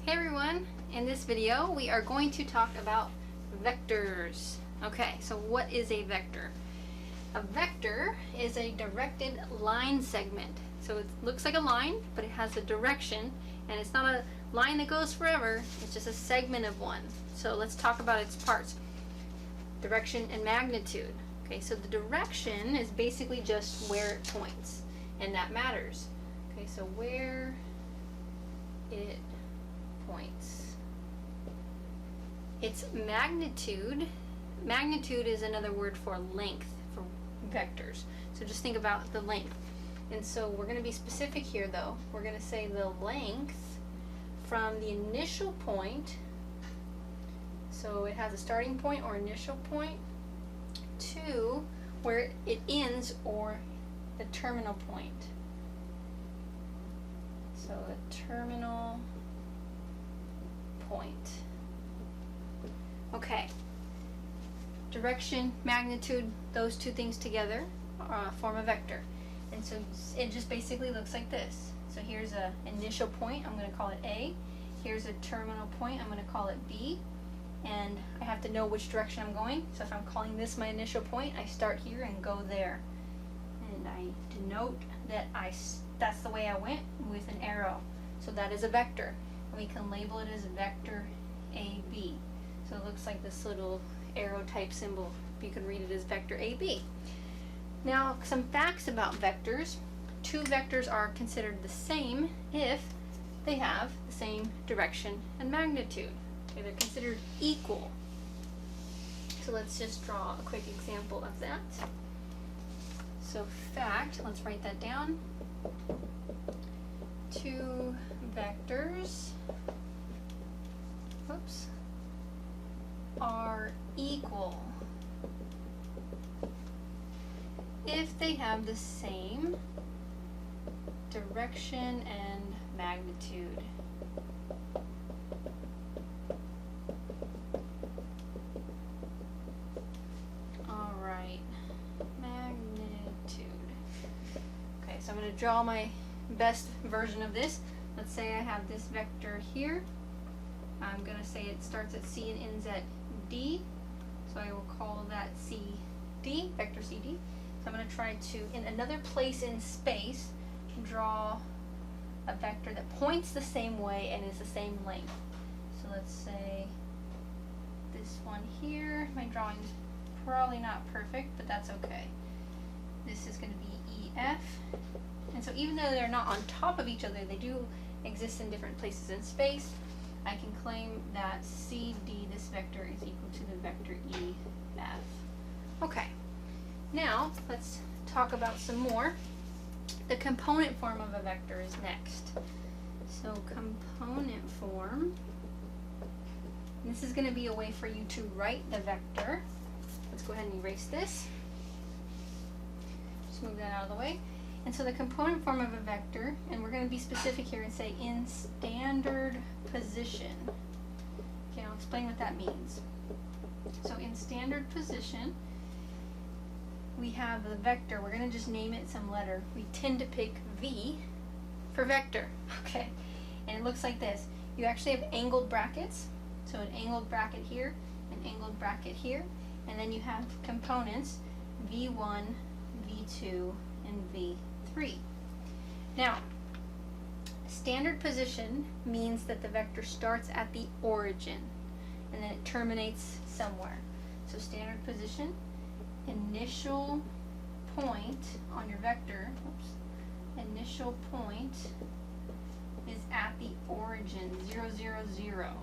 Hey everyone, in this video we are going to talk about vectors. Okay, so what is a vector? A vector is a directed line segment. So it looks like a line, but it has a direction, and it's not a line that goes forever, it's just a segment of one. So let's talk about its parts. Direction and magnitude. Okay, so the direction is basically just where it points, and that matters. Okay, so where it points. Its magnitude. Magnitude is another word for length for vectors. So just think about the length. And so we're going to be specific here though. We're going to say the length from the initial point. So it has a starting point or initial point to where it ends or the terminal point. So a terminal point. Okay. Direction, magnitude, those two things together form a vector. And so it just basically looks like this. So here's an initial point, I'm going to call it A. Here's a terminal point, I'm going to call it B. And I have to know which direction I'm going. So if I'm calling this my initial point, I start here and go there. And I denote that that's the way I went with an arrow. So that is a vector. And we can label it as vector AB. So it looks like this little arrow type symbol. You can read it as vector AB. Now, some facts about vectors. Two vectors are considered the same if they have the same direction and magnitude. Okay, they're considered equal. So let's just draw a quick example of that. So fact, let's write that down. Two vectors, whoops, are equal if they have the same direction and magnitude. Alright, magnitude. Okay, so I'm going to draw my best version of this. Let's say I have this vector here. I'm going to say it starts at C and ends at D. So I will call that CD, vector CD. So I'm going to try to, in another place in space, draw a vector that points the same way and is the same length. So let's say this one here. My drawing is probably not perfect, but that's okay. This is going to be EF. And so even though they're not on top of each other, they do exist in different places in space. I can claim that CD, this vector, is equal to the vector EF. Okay, now let's talk about some more. The component form of a vector is next. So component form, this is going to be a way for you to write the vector. Let's go ahead and erase this. Just move that out of the way. And so the component form of a vector, and we're going to be specific here and say in standard position. Okay, I'll explain what that means. So in standard position, we have the vector. We're going to just name it some letter. We tend to pick V for vector. Okay, and it looks like this. You actually have angled brackets. So an angled bracket here, an angled bracket here, and then you have components V1, V2, and V3. Now, standard position means that the vector starts at the origin and then it terminates somewhere. So standard position, initial point on your vector, initial point is at the origin, 0, 0, 0.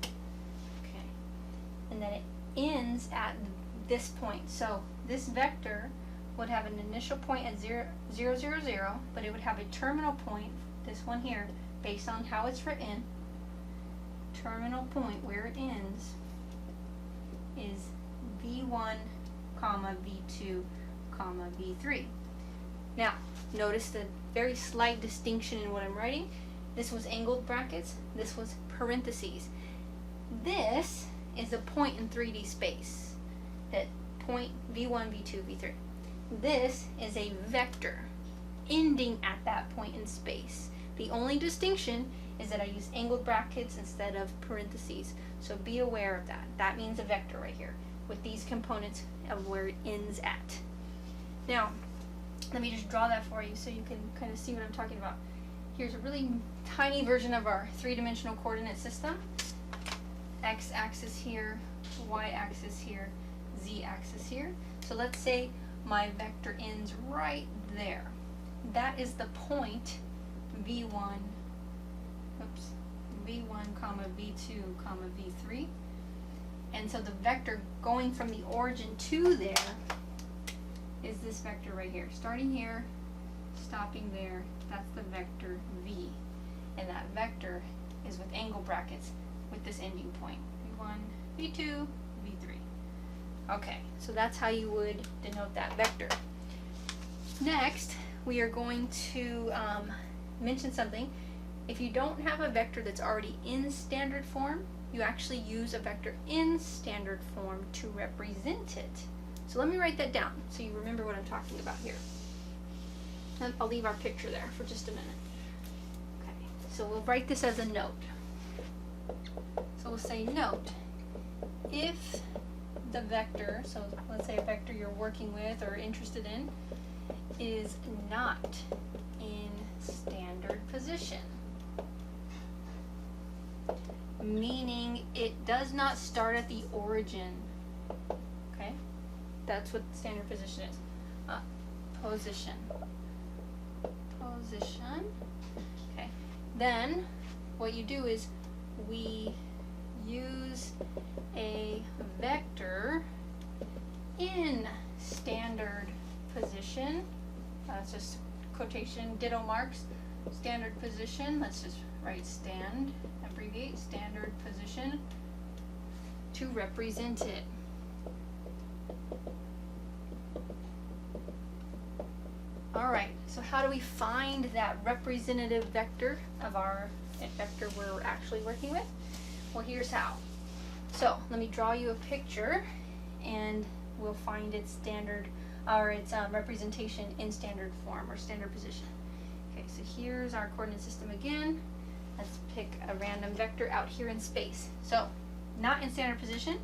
Okay. And then it ends at this point. So this vector would have an initial point at 0, 0, 0, 0, but it would have a terminal point, this one here, based on how it's written. Terminal point where it ends is V1, comma, V2, comma, V3. Now, notice the very slight distinction in what I'm writing. This was angled brackets, this was parentheses. This is a point in 3D space, that point V1, V2, V3. This is a vector ending at that point in space. The only distinction is that I use angled brackets instead of parentheses. So be aware of that. That means a vector right here with these components of where it ends at. Now, let me just draw that for you so you can kind of see what I'm talking about. Here's a really tiny version of our three-dimensional coordinate system. X-axis here, Y-axis here, Z-axis here. So let's say my vector ends right there. That is the point V1, comma V2, comma V3. And so the vector going from the origin to there is this vector right here. Starting here, stopping there, that's the vector V. And that vector is with angle brackets with this ending point. V1, V2, V3. Okay, so that's how you would denote that vector. Next, we are going to mention something. If you don't have a vector that's already in standard form, you actually use a vector in standard form to represent it. So let me write that down so you remember what I'm talking about here. And I'll leave our picture there for just a minute. Okay, so we'll write this as a note. So we'll say note, if the vector, so let's say a vector you're working with or interested in, is not in standard position, meaning it does not start at the origin. Okay, that's what standard position is. Position. Okay, then what you do is we use a vector in standard position. That's just quotation, ditto marks, standard position. Let's just write stand, abbreviate standard position to represent it. Alright, so how do we find that representative vector of our vector we're actually working with? Well, here's how. So let me draw you a picture and we'll find its standard or its representation in standard form or standard position. Okay, so here's our coordinate system again. Let's pick a random vector out here in space. So not in standard position.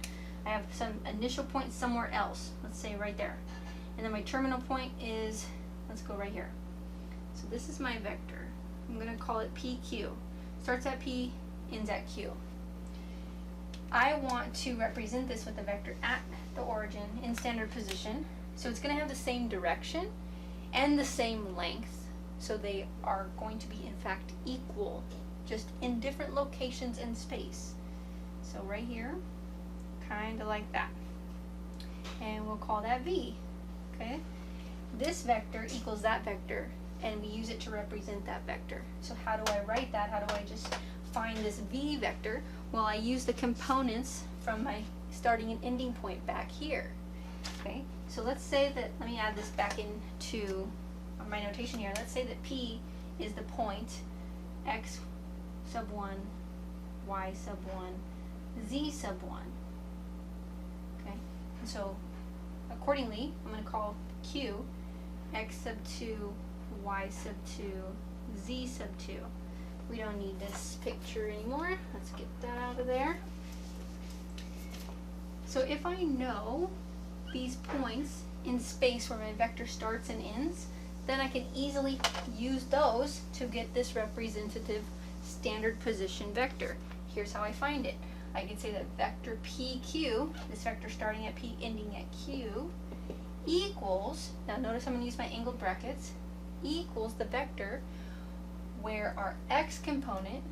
I have some initial point somewhere else. Let's say right there. And then my terminal point is, let's go right here. So this is my vector. I'm going to call it PQ. Starts at P, ends at Q. I want to represent this with a vector at the origin in standard position. So it's going to have the same direction and the same length. So they are going to be in fact equal, just in different locations in space. So right here, kind of like that. And we'll call that V. Okay? This vector equals that vector, and we use it to represent that vector. So how do I write that? How do I just find this V vector? Well, I use the components from my starting and ending point back here. Okay? So let's say that, let me add this back into my notation here. Let's say that P is the point X sub 1, Y sub 1, Z sub 1. Okay? And so accordingly, I'm going to call Q X sub 2, Y sub 2, Z sub 2. We don't need this picture anymore. Let's get that out of there. So if I know these points in space where my vector starts and ends, then I can easily use those to get this representative standard position vector. Here's how I find it. I can say that vector PQ, this vector starting at P ending at Q, equals, now notice I'm going to use my angled brackets, equals the vector where our x component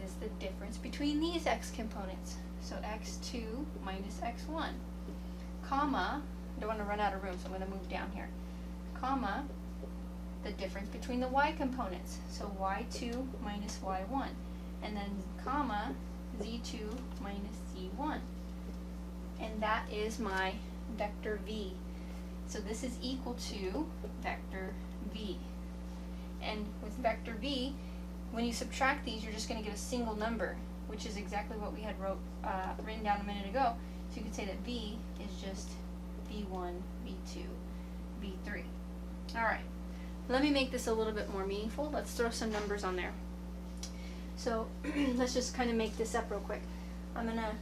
is the difference between these x components. So x2 minus x1, comma, I don't want to run out of room, so I'm going to move down here, comma, the difference between the y components. So y2 minus y1, and then comma, z2 minus z1. And that is my vector v. So this is equal to vector v. And with vector v, when you subtract these, you're just going to get a single number, which is exactly what we had written down a minute ago. So you could say that v is just v1, v2, v3. Alright, let me make this a little bit more meaningful. Let's throw some numbers on there. So let's just kind of make this up real quick. I'm going to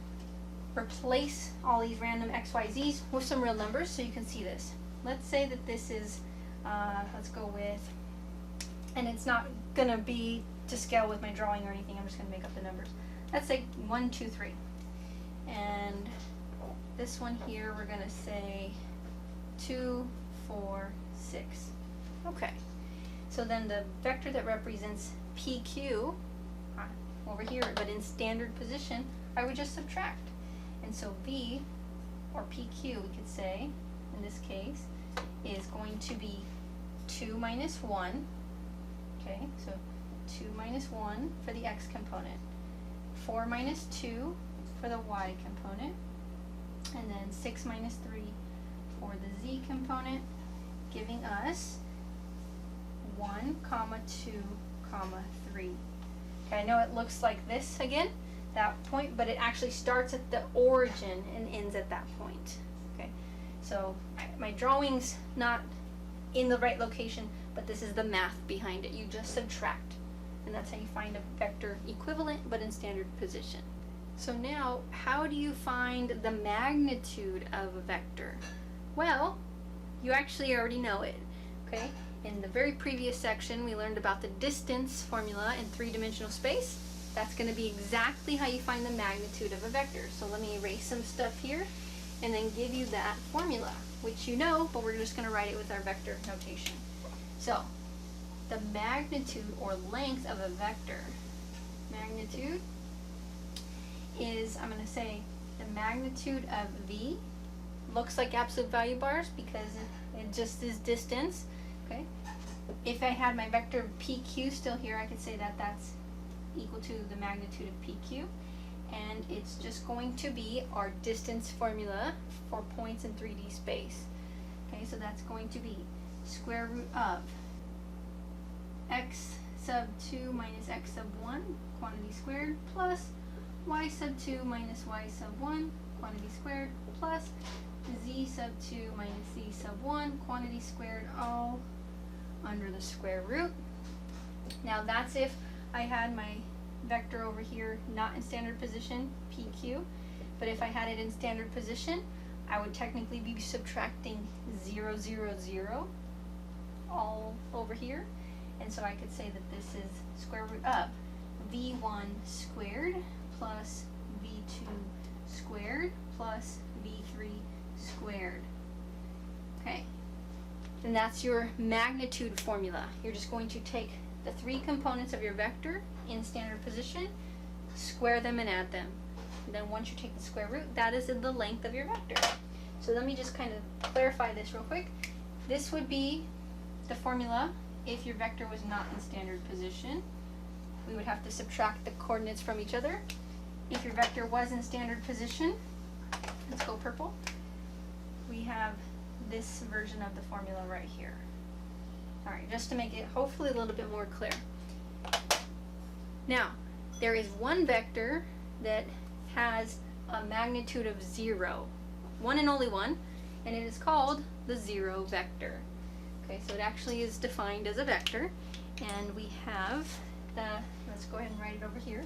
replace all these random XYZs with some real numbers so you can see this. Let's say that this is, let's go with, and it's not going to be to scale with my drawing or anything, I'm just going to make up the numbers. Let's say 1, 2, 3. And this one here we're going to say 2, 4, 6. Okay. So then the vector that represents PQ over here, but in standard position, I would just subtract. And so V, or PQ we could say, in this case, is going to be 2 minus 1. Okay, so 2 minus 1 for the X component. 4 minus 2 for the Y component. And then 6 minus 3 for the Z component, giving us 1, 2, 3. Okay, I know it looks like this again, that point, but it actually starts at the origin and ends at that point. Okay, so my drawing's not in the right location, but this is the math behind it. You just subtract, and that's how you find a vector equivalent but in standard position. So now, how do you find the magnitude of a vector? Well, you actually already know it, okay? In the very previous section, we learned about the distance formula in three-dimensional space. That's going to be exactly how you find the magnitude of a vector. So let me erase some stuff here and then give you that formula, which you know, but we're just going to write it with our vector notation. So, the magnitude or length of a vector, magnitude, is, I'm going to say, the magnitude of V. Looks like absolute value bars because it just is distance. Okay. If I had my vector PQ still here, I could say that that's equal to the magnitude of PQ. And it's just going to be our distance formula for points in 3D space. Okay, so that's going to be square root of x sub 2 minus x sub 1, quantity squared, plus y sub 2 minus y sub 1, quantity squared, plus z sub 2 minus z sub 1, quantity squared, all under the square root. Now that's if I had my vector over here not in standard position, PQ, but if I had it in standard position, I would technically be subtracting 0, 0, 0 all over here. And so I could say that this is square root of V1 squared plus V2 squared plus V3 squared. Okay, and that's your magnitude formula. You're just going to take the three components of your vector in standard position, square them and add them. And then once you take the square root, that is the length of your vector. So let me just kind of clarify this real quick. This would be the formula if your vector was not in standard position. We would have to subtract the coordinates from each other. If your vector was in standard position, let's go purple, we have this version of the formula right here. Alright, just to make it hopefully a little bit more clear. Now, there is one vector that has a magnitude of 0. One and only one, and it is called the 0 vector. Okay, so it actually is defined as a vector, and we have the, let's go ahead and write it over here.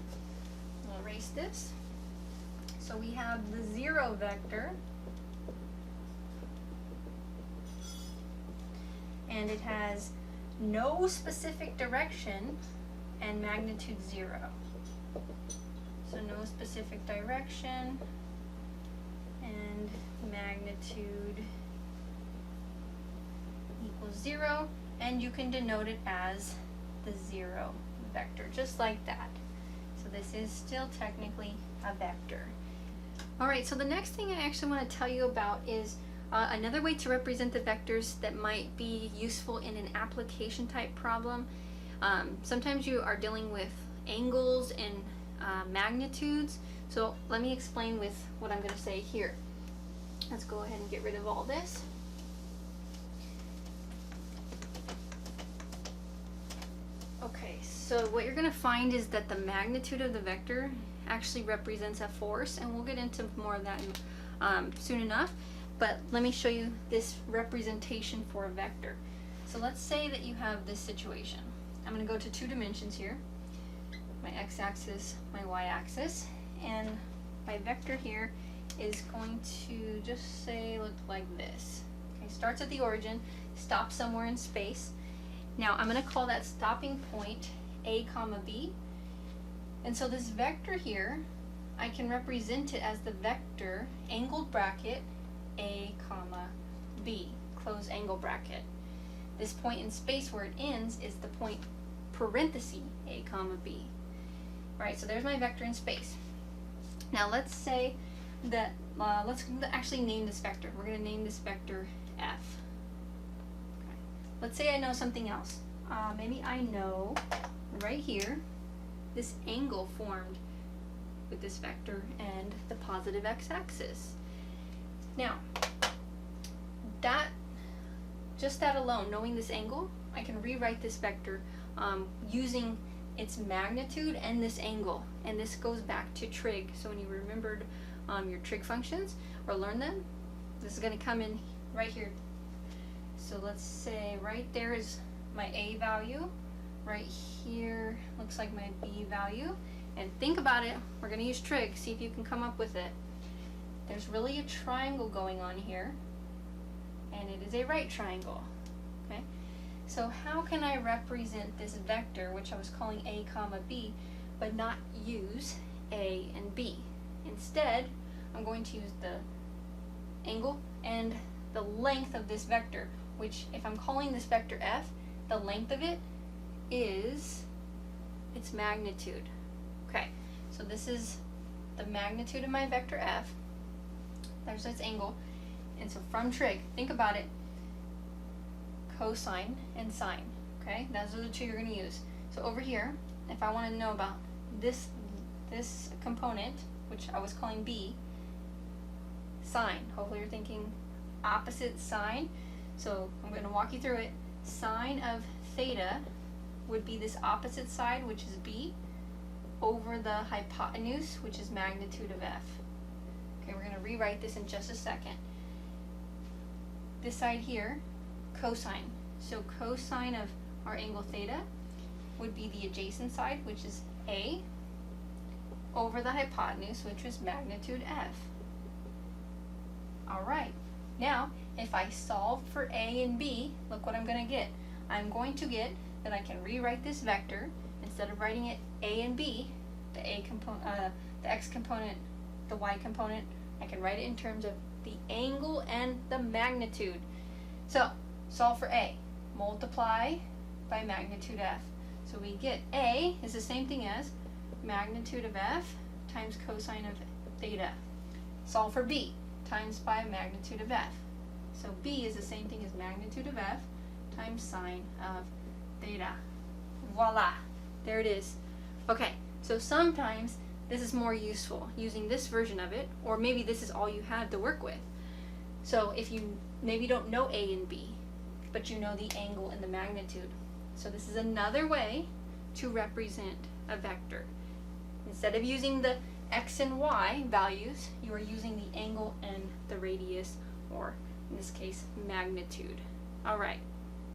We'll erase this. So we have the 0 vector, and it has no specific direction and magnitude 0. So no specific direction and magnitude equals 0, and you can denote it as the 0 vector, just like that. So this is still technically a vector. Alright, so the next thing I actually want to tell you about is another way to represent the vectors that might be useful in an application type problem. Sometimes you are dealing with angles and magnitudes, so let me explain with what I'm going to say here. Let's go ahead and get rid of all this. Okay, so what you're going to find is that the magnitude of the vector actually represents a force, and we'll get into more of that soon enough, but let me show you this representation for a vector. So let's say that you have this situation. I'm going to go to 2 dimensions here. my x-axis, my y-axis, and my vector here is going to just say look like this. Okay, starts at the origin, stops somewhere in space. Now I'm going to call that stopping point a comma b, and so this vector here, I can represent it as the vector angled bracket a comma b, close angle bracket. This point in space where it ends is the point parenthesis a comma b. Right, so there's my vector in space. Now let's say that, let's actually name this vector. We're going to name this vector f. Okay. Let's say I know something else. Maybe I know right here this angle formed with this vector and the positive x-axis. Now, just that alone, knowing this angle, I can rewrite this vector using its magnitude and this angle. And this goes back to trig. So when you remembered your trig functions or learn them, this is going to come in right here. So let's say right there is my a value. Right here looks like my b value. And think about it. We're going to use trig. See if you can come up with it. There's really a triangle going on here, and it is a right triangle. Okay, so how can I represent this vector, which I was calling a comma b, but not use a and b? Instead, I'm going to use the angle and the length of this vector, which if I'm calling this vector f, the length of it is its magnitude. Okay, so this is the magnitude of my vector f. There's its angle. And so from trig, think about it, cosine and sine. Okay, those are the two you're going to use. So over here, if I want to know about this component, which I was calling b, sine. Hopefully you're thinking opposite sine. So I'm going to walk you through it. Sine of theta would be this opposite side, which is b, over the hypotenuse, which is magnitude of f. Okay, we're going to rewrite this in just a second. This side here, cosine. So cosine of our angle theta would be the adjacent side, which is a, over the hypotenuse, which is magnitude f. Alright, now if I solve for a and b, look what I'm going to get. I'm going to get that I can rewrite this vector, instead of writing it a and b, the a component, the x component, the y component, I can write it in terms of the angle and the magnitude. So, solve for a. Multiply by magnitude f. So we get a is the same thing as magnitude of f times cosine of theta. Solve for b. Times by magnitude of f. So b is the same thing as magnitude of f times sine of theta. Voila! There it is. Okay, so sometimes this is more useful, using this version of it, or maybe this is all you have to work with. So if you maybe don't know a and b, but you know the angle and the magnitude. So this is another way to represent a vector. Instead of using the x and y values, you are using the angle and the radius, or in this case, magnitude. All right.